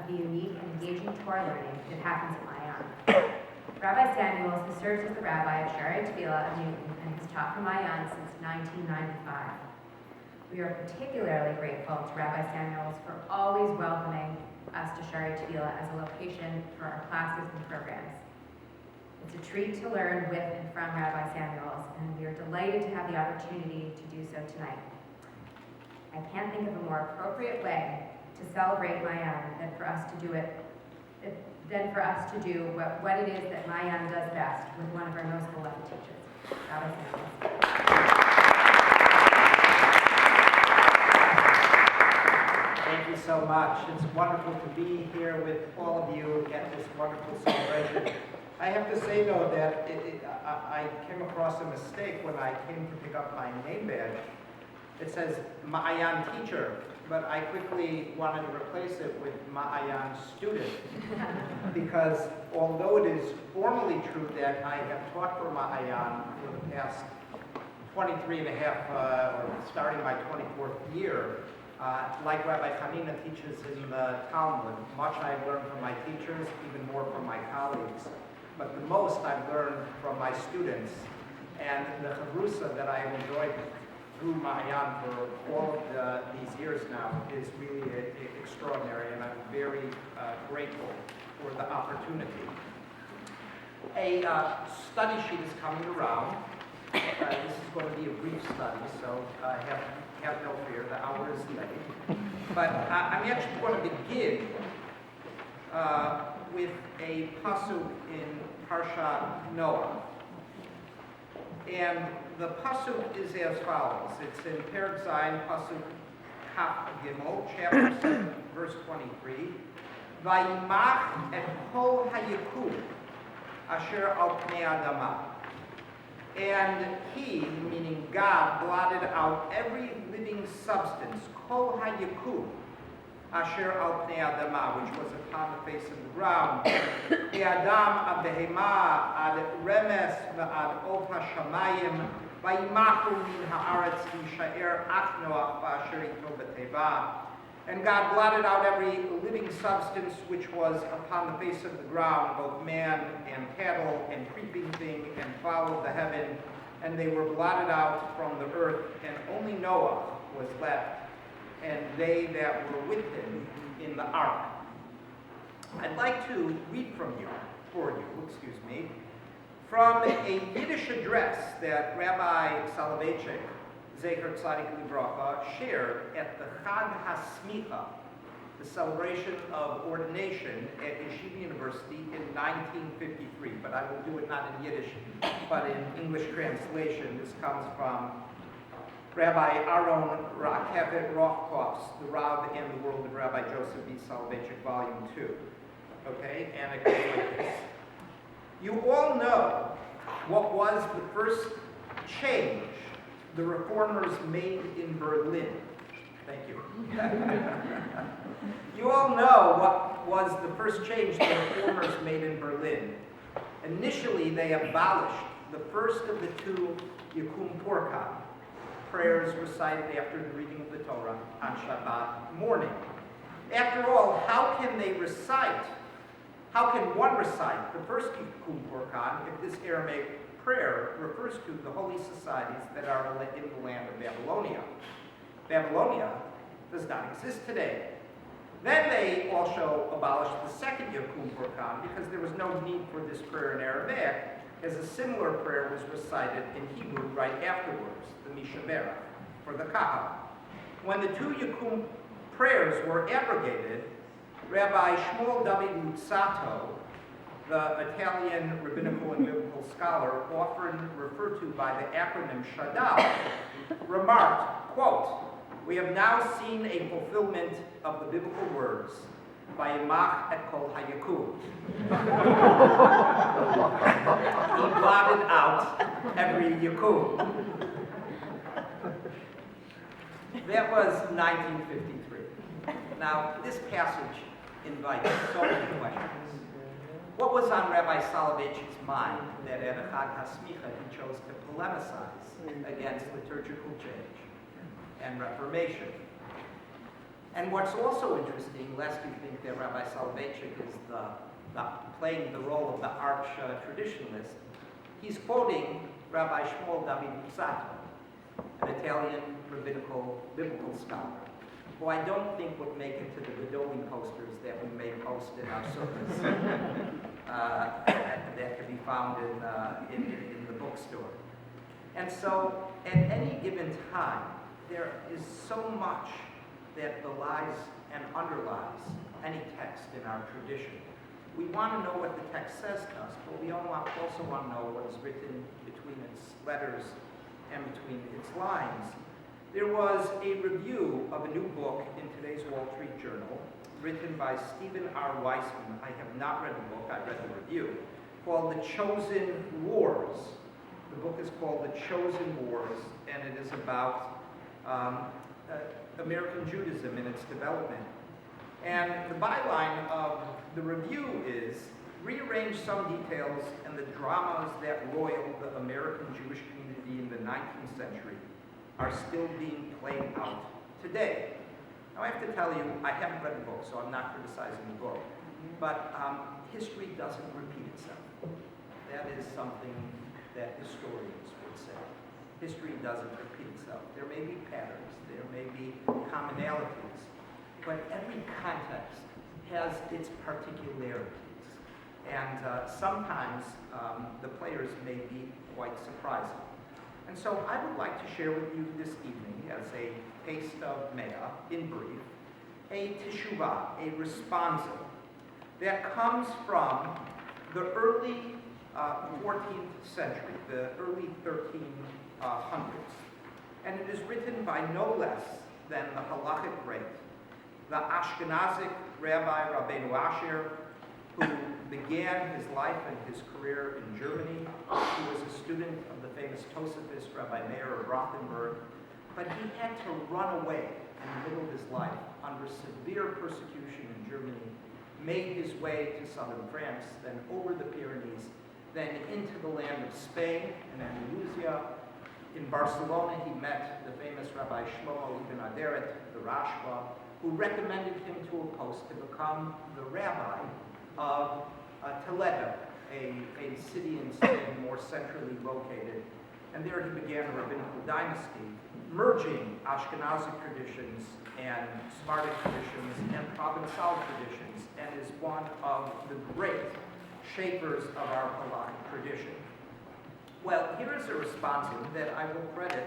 of the unique and engaging Torah learning that happens at Maayan. Rabbi Samuels has served as the rabbi of Shaarei Tefillah of Newton and has taught for Maayan since 1995. We are particularly grateful to Rabbi Samuels for always welcoming us to Shaarei Tefillah as a location for our classes and programs. It's a treat to learn with and from Rabbi Samuels, and we are delighted to have the opportunity to do so tonight. I can't think of a more appropriate way to celebrate Maayan than for us to do what it is that Maayan does best with one of our most beloved teachers, Rabbi Samuels. Thank you so much. It's wonderful to be here with all of you at this wonderful celebration. I have to say, though, that I came across a mistake when I came to pick up my name badge. It says Maayan teacher, but I quickly wanted to replace it with Maayan student because although it is formally true that I have taught for Maayan for the past 23 and a half, or starting my 24th year, like Rabbi Hanina teaches in the Talmud, much I've learned from my teachers, even more from my colleagues. But the most I've learned from my students, and the chavrusa that I have enjoyed through Maayan for all of these years now is really extraordinary, and I'm very grateful for the opportunity. A study sheet is coming around. This is going to be a brief study, so have no fear, the hour is late. But I'm actually going to begin with a pasuk in Parshat Noah. And the pasuk is as follows. It's in Perek Zayin, pasuk Kaf Gimel, chapter 7, verse 23. Vayimach et kol hayikum asher al pnei adama. And he, meaning God, blotted out every living substance, kol hayikum, asher al pnei adama, which was upon the face of the ground. Adam ad behema, ad remes, ad ov hashamayim, vayimachu min haaretz yishaer ach Noach v'asher ito b'teva. And God blotted out every living substance which was upon the face of the ground, both man and cattle and creeping thing and fowl of the heaven, and they were blotted out from the earth, and only Noah was left, and they that were with him in the ark. I'd like to read for you, from a Yiddish address that Rabbi Soloveitchik, Zecher Tzadik Livracha, shared at the Chag HaSmicha, the celebration of ordination at Yeshiva University in 1953. But I will do it not in Yiddish, but in English translation. This comes from Rabbi Aaron Rakefet Rothkopf's The Rav and the World of Rabbi Joseph B. Soloveitchik, Volume 2. Okay, and it goes like this. You all know what was the first change the reformers made in Berlin. Thank you. You all know what was the first change the reformers made in Berlin. Initially, they abolished the first of the two Yikum Porkan, prayers recited after the reading of the Torah on Shabbat morning. After all, how can one recite the first Yikum Porkan if this Aramaic prayer refers to the holy societies that are in the land of Babylonia? Babylonia does not exist today. Then they also abolished the second Yikum Porkan because there was no need for this prayer in Aramaic, as a similar prayer was recited in Hebrew right afterwards, the Mishavera, for the Kahal. When the two Yikum prayers were abrogated, Rabbi Shmuel W. Luzzatto, the Italian rabbinical and biblical scholar, often referred to by the acronym Shadal, remarked, quote, "We have now seen a fulfillment of the biblical words, Vayimach et kol hayikum." He blotted out every Yikum. That was 1953. Now, this passage invites so many questions. What was on Rabbi Soloveitchik's mind that at a Chag HaSmicha he chose to polemicize against liturgical change and Reformation? And what's also interesting, lest you think that Rabbi Soloveitchik is playing the role of the arch traditionalist, he's quoting Rabbi Shmuel David Luzzatto, an Italian rabbinical biblical scholar, who I don't think would make it to the Godoli posters that we may post in our circus that can be found in the bookstore. And so, at any given time, there is so much that belies and underlies any text in our tradition. We want to know what the text says to us, but we also want to know what is written between its letters and between its lines. There was a review of a new book in today's Wall Street Journal, written by Stephen R. Weissman. I have not read the book, I read the review, called The Chosen Wars. The book is called The Chosen Wars, and it is about American Judaism and its development. And the byline of the review is, rearrange some details and the dramas that roiled the American Jewish community in the 19th century are still being played out today. Now I have to tell you, I haven't read the book, so I'm not criticizing the book, but history doesn't repeat itself. That is something that historians would say. History doesn't repeat itself. There may be patterns, there may be commonalities, but every context has its particularities. And sometimes the players may be quite surprising. And so I would like to share with you this evening, as a taste of Mea, in brief, a teshuvah, a responsa, that comes from the early 14th century, the early 1300s. And it is written by no less than the halachic great, the Ashkenazic Rabbi Rabbeinu Asher, who began his life and his career in Germany. He was a student of the famous Tosafist Rabbi Meir of Rothenburg, but he had to run away in the middle of his life under severe persecution in Germany, made his way to southern France, then over the Pyrenees, then into the land of Spain and Andalusia. In Barcelona, he met the famous Rabbi Shlomo Ibn Aderet, the Rashba, who recommended him to a post to become the rabbi of Toledo, a city in Spain more centrally located. And there he began a rabbinical dynasty, merging Ashkenazic traditions and Sephardic traditions and Provençal traditions, and is one of the great shapers of our halachic tradition. Well, here is a response that I will credit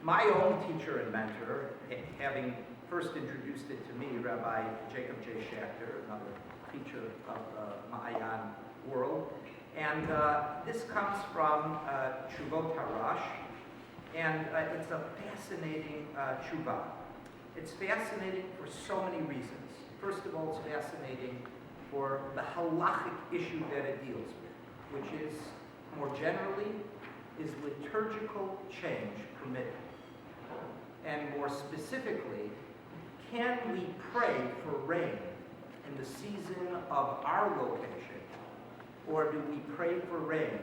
my own teacher and mentor, having first introduced it to me, Rabbi Jacob J. Schachter, another teacher of the Mahayan world. And this comes from Tshuvot Harash, and it's a fascinating tshuva. It's fascinating for so many reasons. First of all, it's fascinating for the halachic issue that it deals with, which is, more generally, is liturgical change permitted? And more specifically, can we pray for rain in the season of our location, or do we pray for rain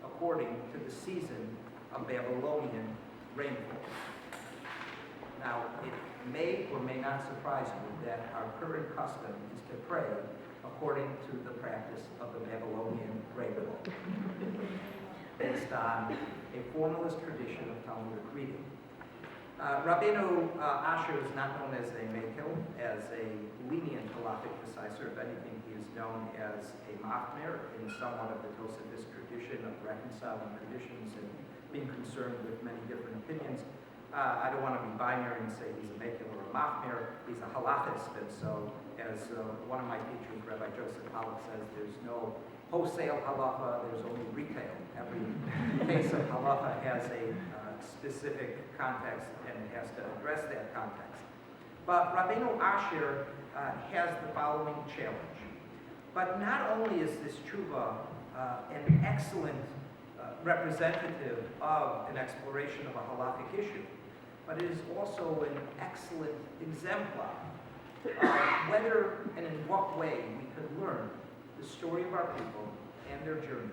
according to the season of Babylonian rainfall? Now, it may or may not surprise you that our current custom is to pray according to the practice of the Babylonian rainfall, based on a formalist tradition of Talmudic reading. Rabbeinu Asher is not known as a mekil, as a lenient halachic decisor. If anything, he is known as a machmer in somewhat of the Tosafist tradition of reconciling traditions and being concerned with many different opinions. I don't want to be binary and say he's a mekil or a machmer. He's a halachist, and so as one of my teachers, Rabbi Joseph Pollack, says, there's no wholesale halacha, there's only retail. Every case of halacha has a specific context, and it has to address that context. But Rabbeinu Asher has the following challenge. But not only is this tshuva an excellent representative of an exploration of a halakhic issue, but it is also an excellent exemplar of whether and in what way we could learn the story of our people and their journey,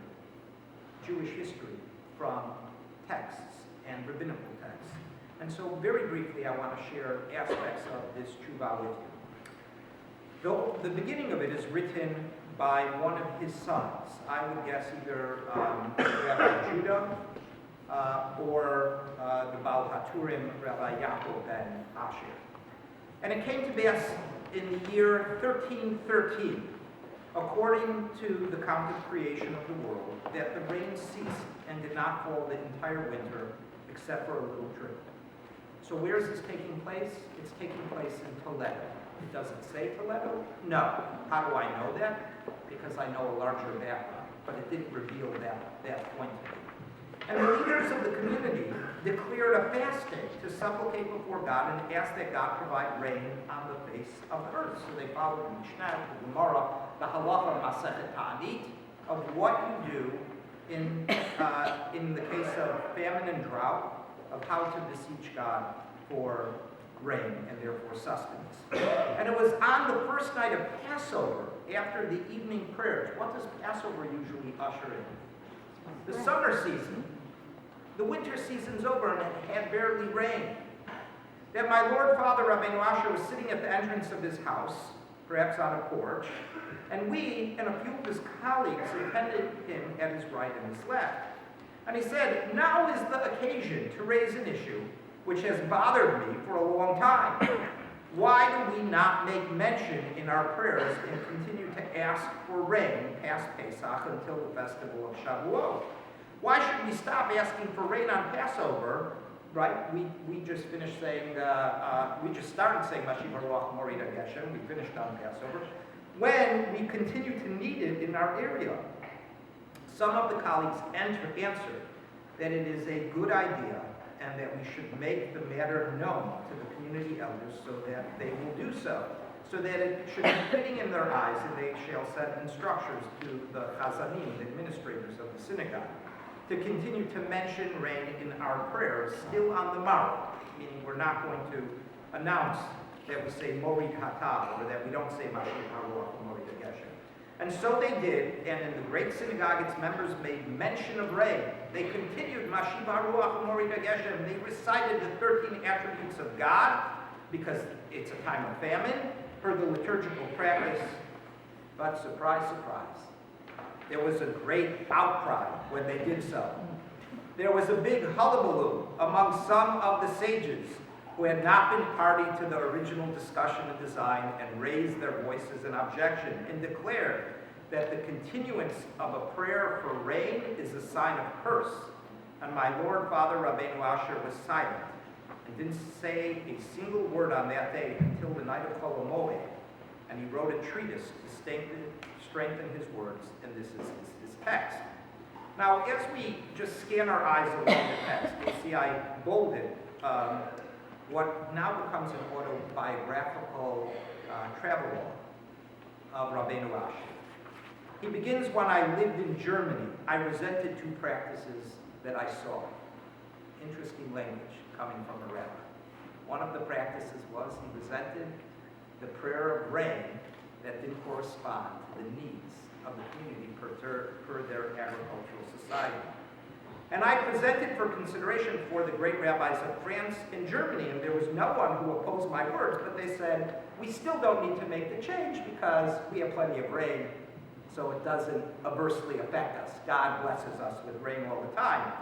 Jewish history, from texts and rabbinical texts. And so very briefly, I want to share aspects of this tshuva with you. Though the beginning of it is written by one of his sons. I would guess either Rabbi Judah or the Baal HaTurim, Rabbi Yaakov ben Asher. And it came to pass in the year 1313, according to the count of creation of the world, that the rain ceased and did not fall the entire winter, except for a little drip. So where is this taking place? It's taking place in Toledo. It doesn't say Toledo? No. How do I know that? Because I know a larger background, but it didn't reveal that point to me. And the leaders of the community declared a fast day to supplicate before God and ask that God provide rain on the face of the earth. So they followed the Mishnah, the Gemara, the Halacha Masechet Ta'anit, of what you do in the case of famine and drought, of how to beseech God for rain and therefore sustenance. And it was on the first night of Passover, after the evening prayers. What does Passover usually usher in? The summer season. The winter season's over and it had barely rained. That my Lord Father, Rabbi Asher, was sitting at the entrance of his house, perhaps on a porch, and we and a few of his colleagues attended him at his right and his left. And he said, "Now is the occasion to raise an issue which has bothered me for a long time. Why do we not make mention in our prayers and continue to ask for rain past Pesach until the festival of Shavuot? Why should we stop asking for rain on Passover?" Right? We just finished saying, we just started saying Mashiach Baruch Morida Geshem. We finished on Passover. When we continue to need it in our area. Some of the colleagues answered that it is a good idea and that we should make the matter known to the community elders so that they will do so that it should be fitting in their eyes, and they shall send instructions to the chazanim, the administrators of the synagogue, to continue to mention rain in our prayers still on the morrow, meaning we're not going to announce that we say Morid Hatav, or that we don't say Mashiach Baruch Morid Geshem. And so they did, and in the great synagogue, its members made mention of rain. They continued Mashiach Baruch Morid Geshem. They recited the 13 attributes of God, because it's a time of famine, for the liturgical practice. But surprise, surprise, there was a great outcry when they did so. There was a big hullabaloo among some of the sages who had not been party to the original discussion and design, and raised their voices in objection and declared that the continuance of a prayer for rain is a sign of curse. And my Lord Father Rabbeinu Asher was silent and didn't say a single word on that day until the night of Chol HaMoed, and he wrote a treatise to strengthen his words, and this is his text. Now, as we just scan our eyes along the text, you'll see I bolded what now becomes an autobiographical travelogue of Rabbeinu Asher. He begins, "When I lived in Germany, I resented two practices that I saw." Interesting language coming from a rabbi. One of the practices was he resented the prayer of rain that didn't correspond to the needs of the community per their agricultural society. And I presented for consideration for the great rabbis of France and Germany, and there was no one who opposed my words, but they said, "We still don't need to make the change because we have plenty of rain, so it doesn't adversely affect us. God blesses us with rain all the time."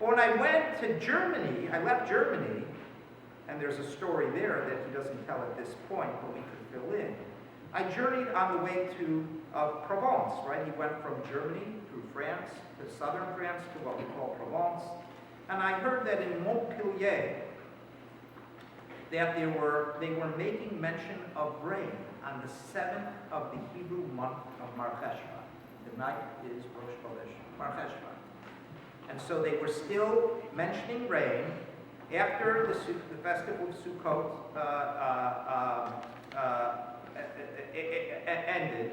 But when I went to Germany, I left Germany, and there's a story there that he doesn't tell at this point, but we could fill in. I journeyed on the way to Provence, right? He went from Germany through France to southern France to what we call Provence. And I heard that in Montpellier, that they were making mention of rain on the 7th of the Hebrew month of Mar Cheshvan. The night is Rosh Chodesh, Mar Cheshvan. And so they were still mentioning rain after the festival of Sukkot ended.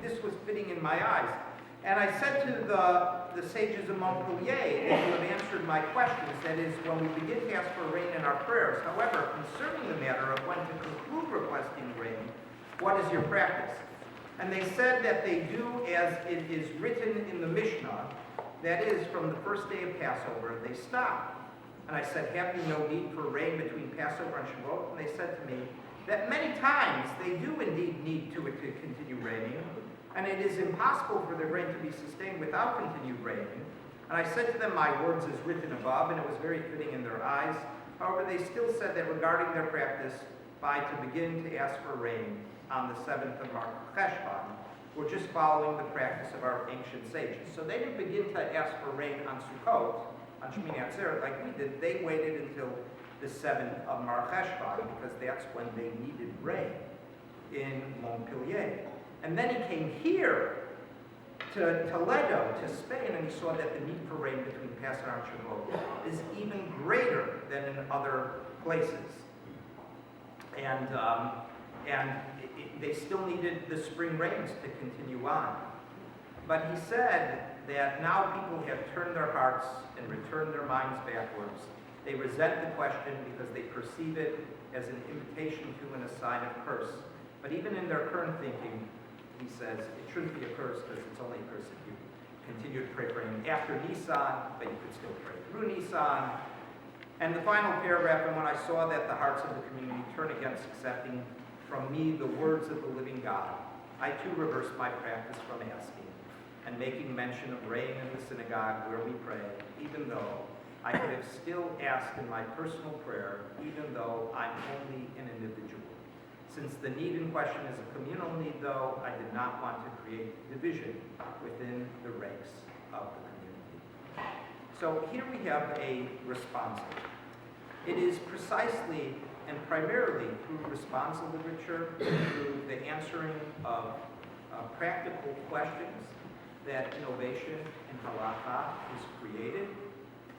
This was fitting in my eyes. And I said to the sages of Montpellier, and you have answered my questions, that is, when we begin to ask for rain in our prayers. However, concerning the matter of when to conclude requesting rain, what is your practice? And they said that they do as it is written in the Mishnah, That is, from the first day of Passover, they stopped. And I said, have you no need for rain between Passover and Shavuot? And they said to me that many times they do indeed need to continue raining, and it is impossible for the rain to be sustained without continued raining. And I said to them, my words is written above, and it was very fitting in their eyes. However, they still said that regarding their practice, to begin to ask for rain on the 7th of Mar Cheshvan, we're just following the practice of our ancient sages. So they didn't begin to ask for rain on Sukkot, on Shmini Atzeret, like we did. They waited until the 7th of Mar Cheshvan, because that's when they needed rain in Montpellier. And then he came here to Toledo, to Spain, and he saw that the need for rain between Passover and Shavuot is even greater than in other places. And they still needed the spring rains to continue on. But he said that now people have turned their hearts and returned their minds backwards. They resent the question because they perceive it as an invitation to and a sign of curse. But even in their current thinking, he says, it shouldn't be a curse because it's only a curse if you continue to pray for rain after Nisan, but you could still pray through Nisan. And the final paragraph, and when I saw that the hearts of the community turn against accepting from me the words of the living God, I too reversed my practice from asking and making mention of rain in the synagogue where we pray, even though I could have still asked in my personal prayer, even though I'm only an individual. Since the need in question is a communal need, though, I did not want to create division within the ranks of the community. So here we have a responsa. It is precisely and primarily through responsa literature, through the answering of practical questions, that innovation in halacha is created.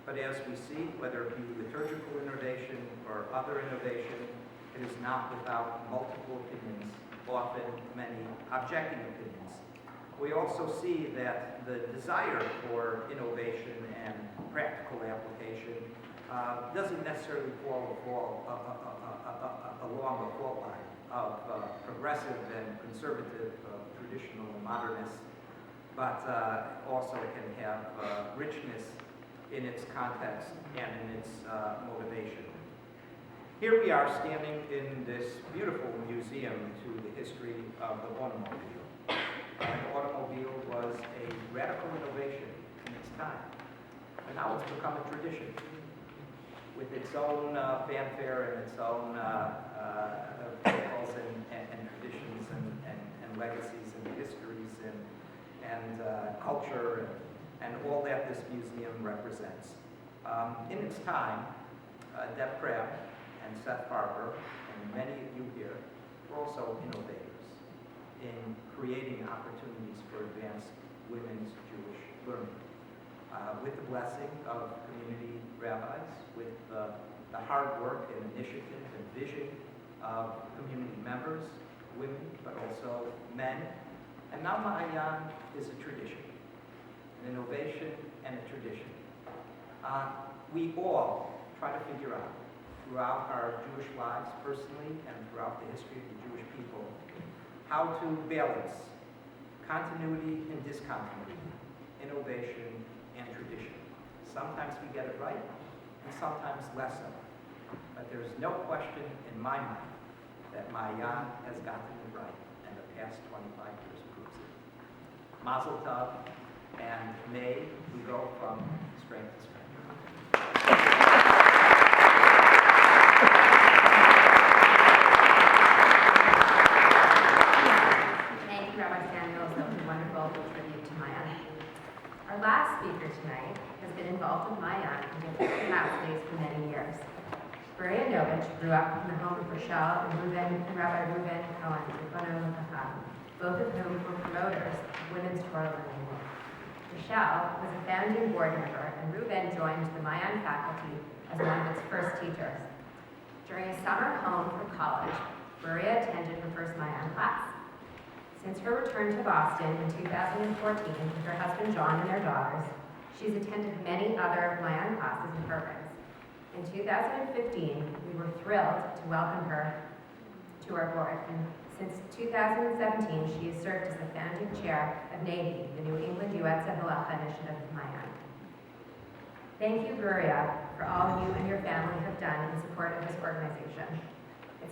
But as we see, whether it be liturgical innovation or other innovation, it is not without multiple opinions, often many objecting opinions. We also see that the desire for innovation and practical application doesn't necessarily fall along the fault line of progressive and conservative, traditional and modernists, but also it can have richness in its context and in its motivation. Here we are standing in this beautiful museum to the history of the automobile. The automobile was a radical innovation in its time, and now it's become a tradition with its own fanfare and its own vehicles and traditions and legacies and histories and culture and all that this museum represents. In its time, Deb Crabb and Seth Barber, and many of you here, were also innovators in creating opportunities for advanced women's Jewish learning. With the blessing of community rabbis, with the hard work and initiative and vision of community members, women, but also men. And now Ma'ayan is a tradition, an innovation and a tradition. We all try to figure out, throughout our Jewish lives personally and throughout the history of the Jewish people, how to balance continuity and discontinuity, innovation and tradition. Sometimes we get it right, and sometimes less so. But there's no question in my mind that Ma'ayan has gotten it right, and the past 25 years proves it. Mazel tov, and may we go from strength to strength. Our last speaker tonight has been involved with Ma'ayan in different capacities for many years. Beria Novich grew up in the home of Rochelle and Rabbi Reuven Cohen, both of whom were promoters of women's Torah learning. Rochelle was a founding board member, and Reuven joined the Ma'ayan faculty as one of its first teachers. During a summer home from college, Beria attended her first Ma'ayan class. Since her return to Boston in 2014 with her husband John and their daughters, she's attended many other Ma'ayan classes and programs. In 2015, we were thrilled to welcome her to our board and Since 2017, she has served as the founding chair of NAHI, the New England Yoetzei Halacha Initiative of Mayan. Thank you, Gloria, for all you and your family have done in support of this organization.